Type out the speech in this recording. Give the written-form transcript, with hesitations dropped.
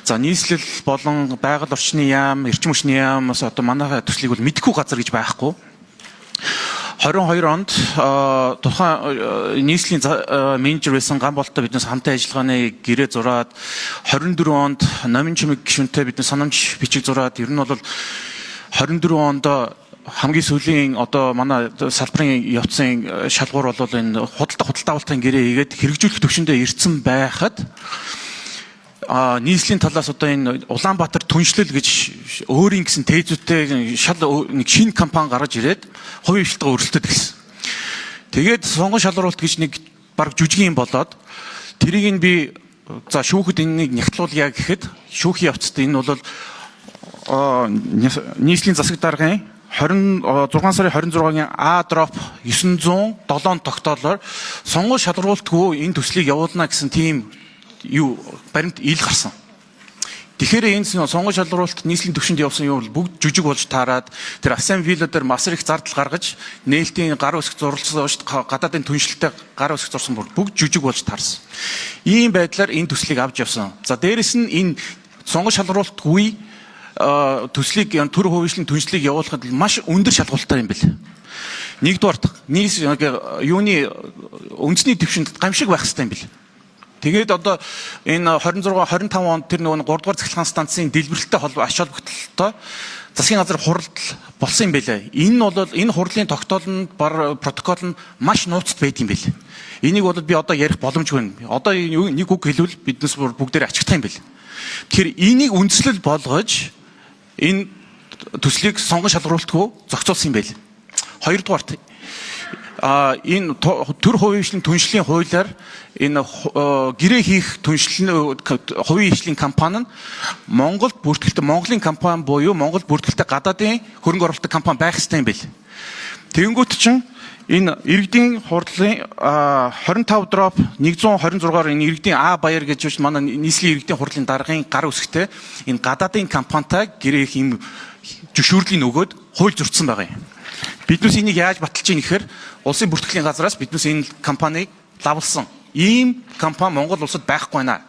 За нийслэл болон байгаль орчны яам, эрчим хүчний яамаас одоо манай төслийг бол мэдхгүй газар гэж байхгүй. 22 онд тухайн нийслэлийн менежер байсан Ганболттой биднээс хамтын ажиллагааны гэрээ зураад 24 онд номын чимэг гишүүнтэй биднээс санамж бичиг зураад ер нь бол 24 онд хамгийн сүүлийн одоо манай салбарын явцын шалгуур бол энэ худалдаа гэрээ хийгээд хэрэгжүүлэх төвшөндөө ирсэн байхад нийслэлийн талаас одоо энэ Улаанбаатар түншлэл гэж өөрийн гэсэн тезүүтэй шал нэг шинэ компани гаргаж ирээд хувийн хвшилтаа өрсөлдөд гисэн. Тэгээд сонгон шалруулалт гэж нэг баг жүжиг юм болоод тэрийг нь би за шүүхэд энэнийг нягтлуулъя гэхэд шүүхийн явцад энэ бол нийслэлийн засаг даргын 6 сарын 26-ны А дроп 907 тогтоолоор сонгон шалруулалтгүй энэ төслийг явуулна гэсэн тийм баримт ил гарсан. Тэгэхээр энэ сонгон шалруулалт нийслэлийн төвшөнд явсан юм бол бүгд жүжиг болж таарад тэр ассамбледа дээр масар их зардал гаргаж нээлтийн гар үсэг зурласан гадаадын түншлэлтэй гар үсэг зурсан бүгд жүжиг болж таарсан. Ийм байдлаар энэ төслийг авч явсан. За дээрэс нь энэ сонгон шалруулалтгүй төслийг төр хувийн түншлэлийг явуулахад маш өндөр шалгуултаар юм бэл. Нэгдүгээр юуны үндэсний төвшөнд гамшиг байх хэрэгтэй юм бэл. Тэгээд одоо энэ 26 25 онд тэр нөгөө 3 дугаар цахилгаан станцын дэлбэрэлттэй ач холбогдолтой засгийн газар хуралд болсон юм байлаа. Энэ бол энэ хурлын тогтоол нь протокол нь маш нууцд байд юм байлаа. Энийг бол би одоо ярих боломжгүй. Одоо нэг үг хэлвэл биднес бүгдээр ачигтай юм байлаа. Тэгэхээр энийг үндслэл болгож энэ төслийг сонгон шалруулалтгүй зохицуулсан юм байлаа. Хоёрдугаарт энэ төр хувийн хвшлийн түншлийн хуулиар энэ гэрээ хийх түншлэн хувийн хвшлийн компани нь Монголд бүртгэлтэй Монголын компани буюу Монгол бүртгэлтэй гадаадын хөрөнгө оруулалтын компани байх ёстой юм бэл. Тэгэнгүүт чинь энэ иргэдийн хурлын 25 дроп 126-аар энэ иргэдийн А баяр гэж манай нийслэлийн иргэдийн хурлын даргын гар үсгтэй энэ гадаадын компанитай гэрээ хийх юм зөвшөөрлийг өгөөд хууль зөрчсөн байгаа юм. Биднээс энийг яаж баталж ийн гэхээр улсын бүртгэлийн газраас биднээс энэ компанийг лавлсан. Ийм компани Монгол улсад байхгүй байна.